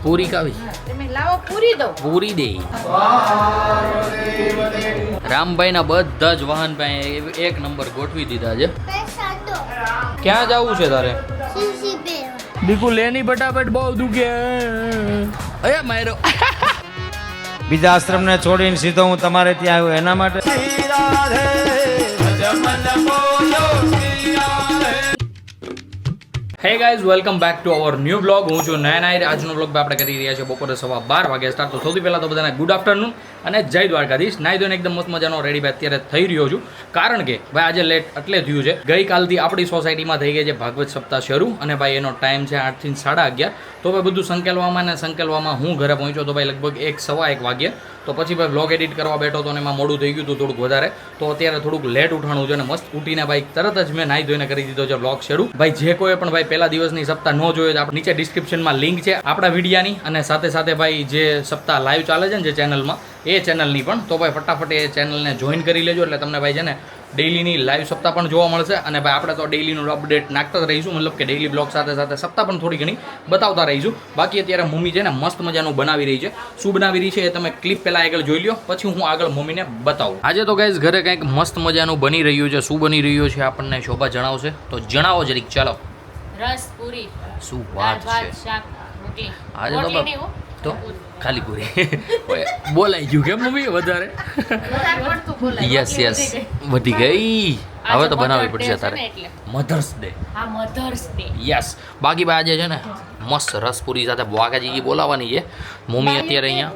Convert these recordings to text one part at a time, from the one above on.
પૂરી ખાવી તમે લાવો પૂરી દો. પૂરી દે. રામભાઈ ના બધા જ વાહન ભાઈ એક નંબર ગોઠવી દીધા છે. ક્યાં જવું છે તારે? દીકુ લેની ફટાફટ બહુ દુખે. અરે મારો બીજા આશ્રમને છોડીને સીધો હું તમારે ત્યાં આવ્યો એના માટે. Hey guys, welcome back to our new blog. હું છું નયન. આજનો બ્લોગ આપણે કરી રહ્યા છીએ બપોરે 12:15 વાગે સ્ટાર્ટ. તો સૌથી પહેલાં તો બધાને ગુડ આફ્ટરનૂન અને જય દ્વારકાધીશ. નાઈ ધોઈને એકદમ મસ્ત મજાનો રેડી ભાઈ અત્યારે થઈ રહ્યો છું. કારણ કે ભાઈ આજે લેટ એટલે થયું છે, ગઈકાલથી આપણી સોસાયટીમાં થઈ ગઈ છે ભાગવત સપ્તાહ શરૂ. અને ભાઈ એનો ટાઈમ છે 8 થી 11:30. તો ભાઈ બધું સંકેલવામાં હું ઘરે પહોંચ્યો તો ભાઈ લગભગ 1:15 વાગ્યે. તો પછી ભાઈ બ્લોગ એડિટ કરવા બેઠો તો એમાં મોડું થઈ ગયું હતું થોડુંક વધારે. તો અત્યારે થોડુંક લેટ ઉઠાણું છે અને મસ્ત ઉઠીને ભાઈ તરત જ મેં નાઈ ધોઈને કરી દીધો છે બ્લોગ શરૂ. ભાઈ જે કોઈ પણ ભાઈ પહેલા દિવસની સપ્તાહ ન જોયો તો આપણે નીચે ડિસ્ક્રિપ્શનમાં લિંક છે આપણા વિડીયાની, અને સાથે સાથે ભાઈ જે સપ્તાહ લાઈવ ચાલે છે ને જે ચેનલમાં, એ ચેનલની પણ. તો ભાઈ ફટાફટ એ ચેનલને જોઈન કરી લેજો એટલે તમને ભાઈ છે ને ડેઈલીની લાઈવ સપ્તાહ પણ જોવા મળશે. અને ભાઈ આપણે તો ડેઈલીનું અપડેટ નાખતા જ રહીશું, મતલબ કે ડેઈલી બ્લોગ સાથે સાથે સપ્તાહ પણ થોડી ઘણી બતાવતા રહીશું. બાકી અત્યારે મમ્મી છે ને મસ્ત મજાનું બનાવી રહી છે. શું બનાવી રહી છે એ તમે ક્લિપ પહેલાં આગળ જોઈ લો, પછી હું આગળ મમ્મીને બતાવું. આજે તો ગાઈઝ ઘરે કંઈક મસ્ત મજાનું બની રહ્યું છે. શું બની રહ્યું છે આપણને શોભા જણાવશે, તો જણાવો જરીક. ચાલો. રસ પૂરી. શું વાત છે આજે તો ખાલી પૂરી બોલાઈ ગયું કેમ મમ્મી વધારે? યસ યસ વધી ગઈ. હવે તો બનાવવી પડશે તારે. Mother's day. યસ. બાકી ભાઈ આજે છે ને મસ્ત રસપુરી સાથે વાઘાજી બોલાવવાની છે મમ્મી અત્યારે અહીંયા.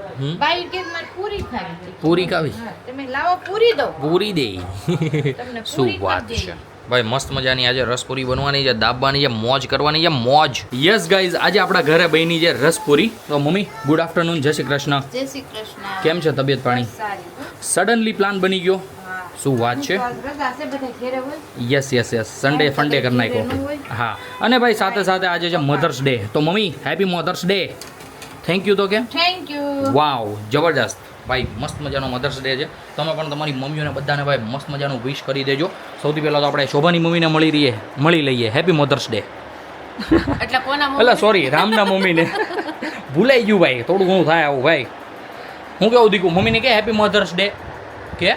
પૂરી ખાવી? તમે લાવો પૂરી દો. પૂરી દે. શું વાત છે ભાઈ, મસ્ત મજાની આજે રસપુરી બનવાની છે, દાબવાની છે, મોજ કરવાની છે, મોજ. યસ ગાઈઝ, આજે આપણા ઘરે બની છે રસપુરી. તો મમ્મી ગુડ આફ્ટરનૂન, જય શ્રી કૃષ્ણ. જય શ્રી કૃષ્ણ. કેમ છે તબિયત પાણી? સડનલી પ્લાન બની ગયો. શું વાત છે? Yes yes yes, Sunday funday કરી નાખ્યો. હા, અને ભાઈ સાથે સાથે આજે છે મધર્સ ડે. તો મમ્મી happy mother's day. Thank you. તો કેમ? Thank you. વાવ, જબરજસ્ત ભાઈ, મસ્ત મજાનો મધર્સ ડે છે. તમે પણ તમારી મમ્મીઓને બધાને ભાઈ મસ્ત મજાનું વિશ કરી દેજો. સૌથી પહેલાં તો આપણે શોભાની મમ્મીને મળી લઈએ. Happy mother's day. એટલે કોના મમ્મી? એટલે સોરી, રામના મમ્મીને ભૂલાઈ ગયું ભાઈ, થોડું ઘણું થાય આવું ભાઈ. હું કેવું દીકું, મમ્મીને કે હેપી મધર્સ ડે કે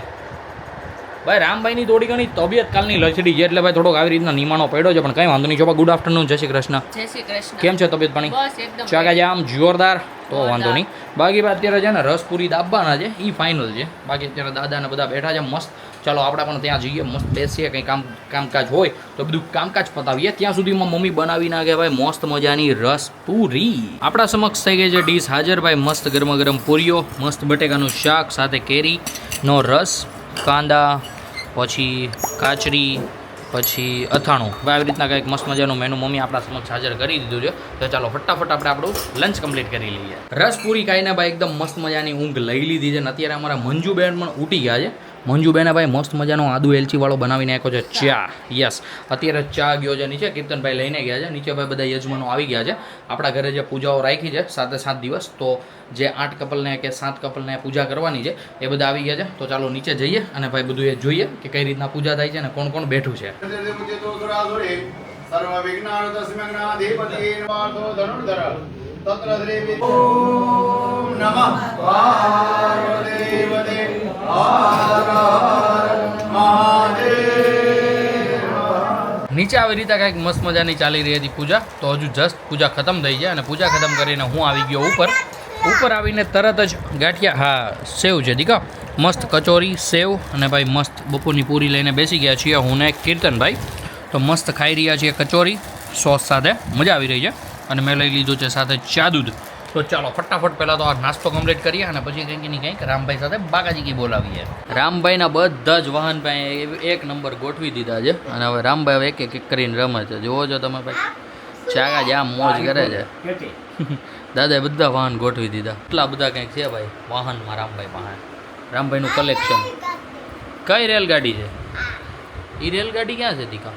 ભાઈ. રામભાઈની થોડી ઘણી તબિયત કાલની લચડી છે એટલે ભાઈ થોડોક આવી રીતના નિમાણો પડ્યો છે, પણ કંઈ વાંધો નહીં. શોભા ગુડ આફ્ટરનૂન, જય શ્રી કૃષ્ણ. જય શ્રી કૃષ્ણ. કેમ છે તબિયત પાણી? બસ એકદમ ચાકા જામ જોરદાર. તો વાંધો નહીં. બાકી અત્યારે છે ને રસપુરી દાબવાના છે, એ ફાઇનલ છે. બાકી અત્યારે દાદાને બધા બેઠા છે મસ્ત. ચાલો આપણે પણ ત્યાં જઈએ, મસ્ત બેસીએ, કંઈ કામકાજ હોય તો બધું કામકાજ પતાવીએ. ત્યાં સુધીમાં મમ્મી બનાવી નાખે ભાઈ મસ્ત મજાની રસપુરી. આપણા સમક્ષ થઈ ગઈ છે ડીશ હાજર ભાઈ. મસ્ત ગરમા ગરમ પૂરીઓ, મસ્ત બટેકાનું શાક સાથે કેરીનો રસ, કાંદા, પછી કાચરી, પછી અથાણું. ભાઈ આવી રીતના કંઈક મસ્ત મજાનું મેનુ મમ્મી આપણા સમક્ષ હાજર કરી દીધું છે. તો ચાલો ફટાફટ આપણે આપણું લંચ કમ્પ્લીટ કરી લઈએ. રસપુરી ખાઈને ભાઈ એકદમ મસ્ત મજાની ઊંઘ લઈ લીધી છે. અને અત્યારે અમારા મંજુબેન પણ ઉઠી ગયા છે. મંજુબેને ભાઈ મસ્ત મજાનો આદુ એલચીવાળો બનાવી નાખ્યો છે ચા. યસ, અત્યારે ચા ગયો છે નીચે, કીર્તનભાઈ લઈને ગયા છે નીચે. ભાઈ બધા યજમાનો આવી ગયા છે. આપણા ઘરે જે પૂજાઓ રાખી છે 7 દિવસ, તો જે 8 કપલને કે 7 કપલને પૂજા કરવાની છે એ બધા આવી ગયા છે. તો ચાલો નીચે જઈએ અને ભાઈ બધું એ જોઈએ કે કઈ રીતના પૂજા થાય છે અને કોણ કોણ બેઠું છે. નીચે આવી રીતે કંઈક મસ્ત મજાની ચાલી રહી હતી પૂજા. તો હજુ જસ્ટ પૂજા ખતમ થઈ છે અને પૂજા ખતમ કરીને હું આવી ગયો ઉપર આવીને તરત જ ગાંઠિયા, હા સેવ છે દીકા, મસ્ત કચોરી સેવ અને ભાઈ મસ્ત બપોરની પૂરી લઈને બેસી ગયા છીએ હું ને કીર્તનભાઈ. તો મસ્ત ખાઈ રહ્યા છીએ કચોરી સોસ સાથે, મજા આવી રહી છે. અને મેં લઈ લીધું છે સાથે ચા દૂધ. તો ચાલો ફટાફટ પહેલાં તો આ નાસ્તો કમ્પ્લીટ કરીએ અને પછી કંઈક ને કંઈક રામભાઈ સાથે બાકાજી બોલાવીએ. રામભાઈના બધા જ વાહન ભાઈ એક નંબર ગોઠવી દીધા છે અને હવે રામભાઈ હવે એક કરીને રમે છે. જુઓ છો તમે ભાઈ, ચાકા જામ મોજ કરે છે. દાદાએ બધા વાહન ગોઠવી દીધા. એટલા બધા કંઈક છે ભાઈ વાહનમાં રામભાઈ પાસે. રામભાઈનું કલેક્શન. કઈ રેલગાડી છે? એ રેલગાડી ક્યાં છે દીકા?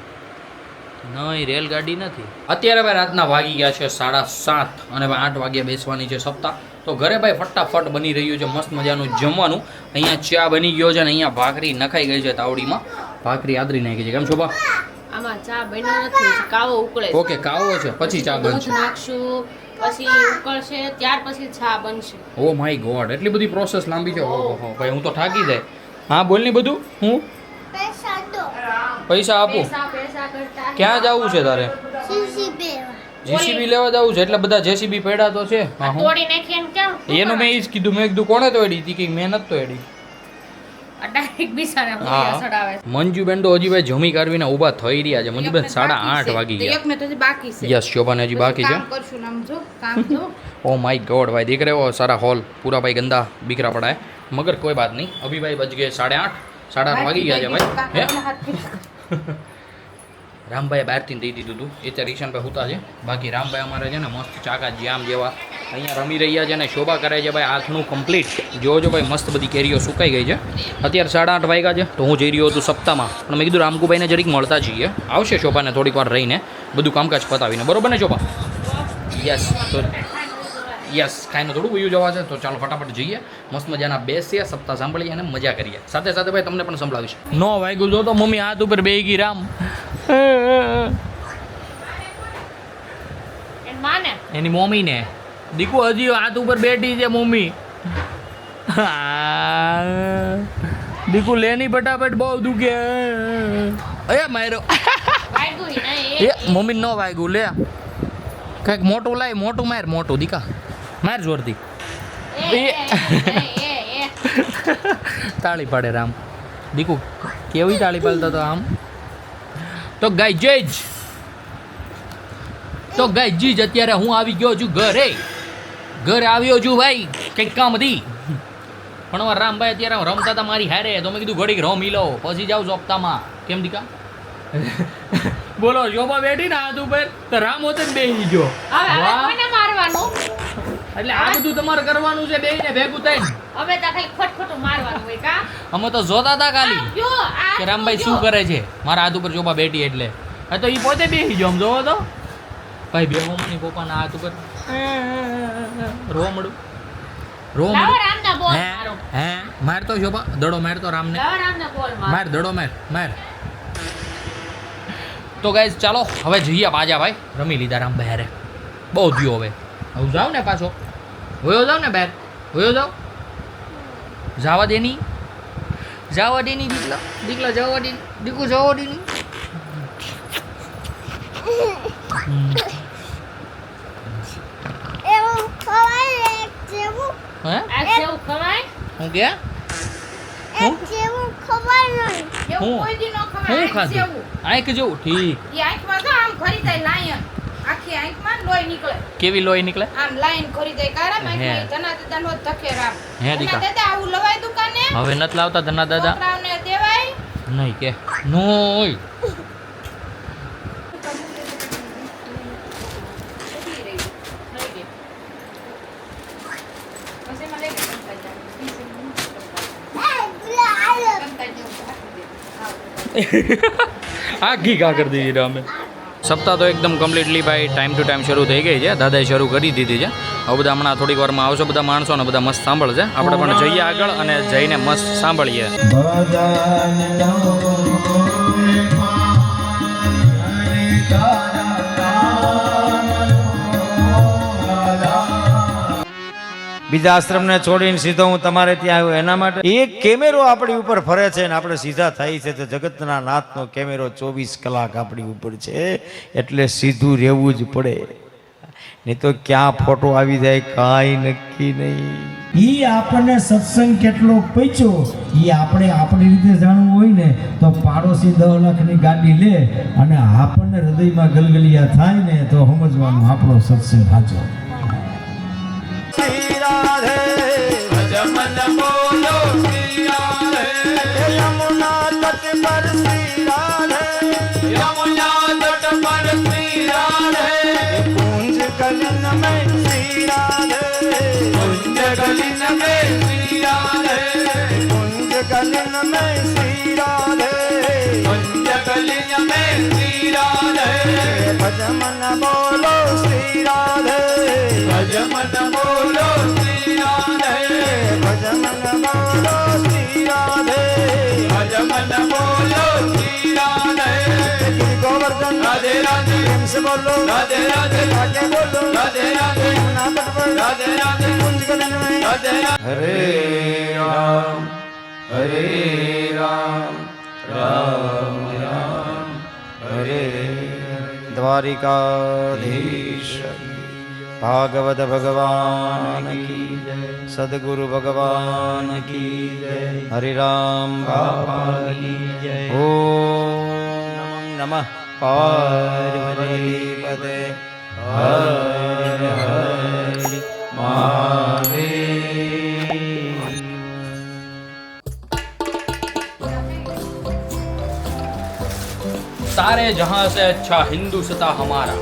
નહીં, રેલગાડી નથી. અત્યારે ભાઈ રાતના વાગી ગયા છે 7:30 અને ભાઈ 8 વાગ્યા બેસવાની છે સપ્તાહ. તો ઘરે ભાઈ ફટાફટ બની રહ્યું છે મસ્ત મજાનું જમવાનું. અહીંયા ચા બની ગયો છે અને અહીંયા ભાખરી નખાઈ ગઈ છે તાવડીમાં. ભાખરી આદરી નાખી છે. કેમ છો બા? આમાં ચા બન્યો નથી કાવો ઉકળે છે. ઓકે કાવો છે પછી ચા દૂધ બનશે. નાખશું પછી ઉકળશે ત્યાર પછી ચા બનશે. ઓ માય ગોડ એટલી બધી પ્રોસેસ લાંબી છે. ઓહો ભાઈ હું તો થાકી જાય. હા બોલ ની બધું. હું પૈસા આપું. પૈસા કરતા ક્યાં જવું છે તારે? જેસીબી લેવા જવું છે. એટલે બધા જેસીબી પડ્યા તો છે. હા હું તોડી નાખીએ ને કેમ એનું મેં ઈ જ કીધું. મેં કીધું કોણે તો એડી તી મેં નતો એડી. ડાયરેક્ટ બિસાને હા પૂરી સડાવે છે. મંજુબેન તો હજી ભાઈ જમી કાઢવીને ઊભા થઈ રહ્યા છે. મંજુબેન 8:30 વાગી ગયા. એક મિનિટ હજી બાકી છે. યસ શોભાને હજી બાકી છે. કામ કરશું ને આમ જો કામ જો ओ माय गॉड भाई देख रहे हो सारा हॉल पूरा भाई गंदा बिखरा पड़ा है मगर कोई बात नहीं अभी भाई बज गए 8:30 8:30 વાગી ગયા છે ભાઈ રામભાઈ બહારથી દઈ દીધું હતું એ ત્યાં રિક્ષન પર હુતા છે બાકી રામભાઈ અમારે છે ને મસ્ત ચાકા જામ જેવા અહીંયા રમી રહ્યા છે અને શોભા કરે છે ભાઈ આથનું કમ્પ્લીટ જોજો ભાઈ મસ્ત બધી કેરીઓ સુકાઈ ગઈ છે અત્યારે 8:30 વાગ્યા છે તો હું જઈ રહ્યો હતું સપ્તાહમાં પણ મેં કીધું રામકુભાઈને જરીક મળતા જઈએ આવશે શોભાને થોડીક વાર રહીને બધું કામકાજ પતાવીને બરોબર ને શોભા યસ તો યસ ખાઈને થોડું વયું જવા છે તો ચાલો ફટાફટ જઈએ મસ્ત મજાના બેસીએ સપ્તાહ સાંભળીએ અને મજા કરીએ સાથે સાથે ભાઈ તમને પણ સંભળાવીશ નો વાગ્યું જો તો મમ્મી હાથ ઉપર બેહી ગઈ રામ એન માને એની મમ્મીને દીકુ હજી હાથ ઉપર બેઠી છે મમ્મી દીકુ લેની ફટાફટ બહુ દુખે અરે મારો વાગ્યું ઈ નહીં એ મમ્મી નો વાગ્યું લે કંઈક મોટું લાય મોટું માર મોટું દીકા માર જોરથી એ તાળી પાડે રામ દીકુ કેવી તાળી પાડતો તો આમ તો ગાય જીજ અત્યારે હું આવી ગયો છું ઘરે આવ્યો છું ભાઈ કંઈક કામ હતી પણ હવે રામભાઈ અત્યારે રમતા હતા મારી હારે તો મેં કીધું ઘડીક રમી લો પછી જાઉં સપ્તાહમાં કેમ દીકા બોલો શોભા બેઠી ને હાથ ઉપર તો રામ હોતે જ બેસી ગયો હવે કોને મારવાનું એટલે આ બધું તમારે કરવાનું છે બેહીને ભેગું થઈને હવે તો ખાલી ખોટખોટું મારવાનું હોય કા અમે તો જોતા હતા ખાલી જો આ કે રામભાઈ શું કરે છે મારા હાથ ઉપર શોભા બેઠી એટલે હા તો એ પોતે બેસી ગયો આમ જોવો તો ભાઈ બેહો મની પપ્પાના હાથ ઉપર રો મળું લાવો રામના બોલ મારો હે માર તો શોભા દડો માર તો રામને લાવો રામના બોલ માર દડો માર તો ગાઈઝ ચાલો હવે જઈએ પાછા ભાઈ રમી લીધા રામભાઈ હારે બહુ થયો હવે હું જાઉં ને પાછો હોયો જાઉં ને બહાર હોયો જાઉં જવા દેની દીકલા જવા દે દીકુ જવા દેની હે આ સેવ ખવાય હું કે એવું હું? કોઈ દી નો ખવાય હું આંખ ખાધું જેવું. આંખ જેવું ઠીક ઈ આંખમાં તો આમ ખરી જાય લાયન આખી આંખમાં લોહી નીકળે કેવી લોહી નીકળે આમ લાઈન ખરી જાય કારા હે. આંખમાં ધના દાદા નો ધકે રામ હે દીકા. ધના દાદા આવું લવાય દુકાને હવે નથી લાવતા ધના દાદા છોકરાઓને દેવાય નહીં કે નોય આ ઘી કા કરી દીધી રામે સપ્તાહ તો એકદમ કમ્પ્લીટલી ભાઈ ટાઈમ ટુ ટાઈમ શરૂ થઈ ગઈ છે દાદાએ શરૂ કરી દીધી છે હવે બધા હમણાં થોડીક વારમાં આવશે બધા માણસો ને બધા મસ્ત સાંભળશે આપણે પણ જઈએ આગળ અને જઈને મસ્ત સાંભળીએ બીજા આશ્રમને છોડીને સીધો હું તમારે ત્યાં આવ્યો એના માટે એક કેમેરો આપણી ઉપર ફરે છે ને આપણે સીધા થાય છે તો જગતના નાથનો કેમેરો 24 કલાક આપણી ઉપર છે એટલે સીધું રહેવું જ પડે નહીં તો ક્યાં ફોટો આવી જાય કાંઈ નક્કી નહીં ઈ આપણને સત્સંગ કેટલો પૈચો ઈ આપણે આપણી રીતે જાણવું હોય ને તો પાડોશી 10 લાખની ગાડી લે અને આપણને હૃદયમાં ગલગલિયા થાય ને તો સમજવાનું આપણો સત્સંગ સાચો. શ્રી રાધે ભજમન બોલો શ્રી રાધે યમુના તટ પર શ્રી રાધે યમુના તટ પર શ્રી રાધે કુંજ ગલન में श्री राधे कुंज गलिन में श्री राधे कुंज गलिन में श्री राधे कुंज गलिन में श्री राधे भजमन बोलो श्री राधे भजमन बोलो श्री राधे भजमन बोलो श्री राधे भजमन बोलो श्री राधे गोवर्धन राधे राधे प्रेम से बोलो राधे राधे आगे बोलो राधे राधे नामक पर राधे राधे कुंज गगन में राधे हरे राम राम राम हरे द्वारिकाधीश भागवत भगवान की सदगुरु भगवान की हरि राम बाबा की जय। ओम नमः पार्वती पते हर हर महादेव। सारे जहां से अच्छा हिंदू सता हमारा।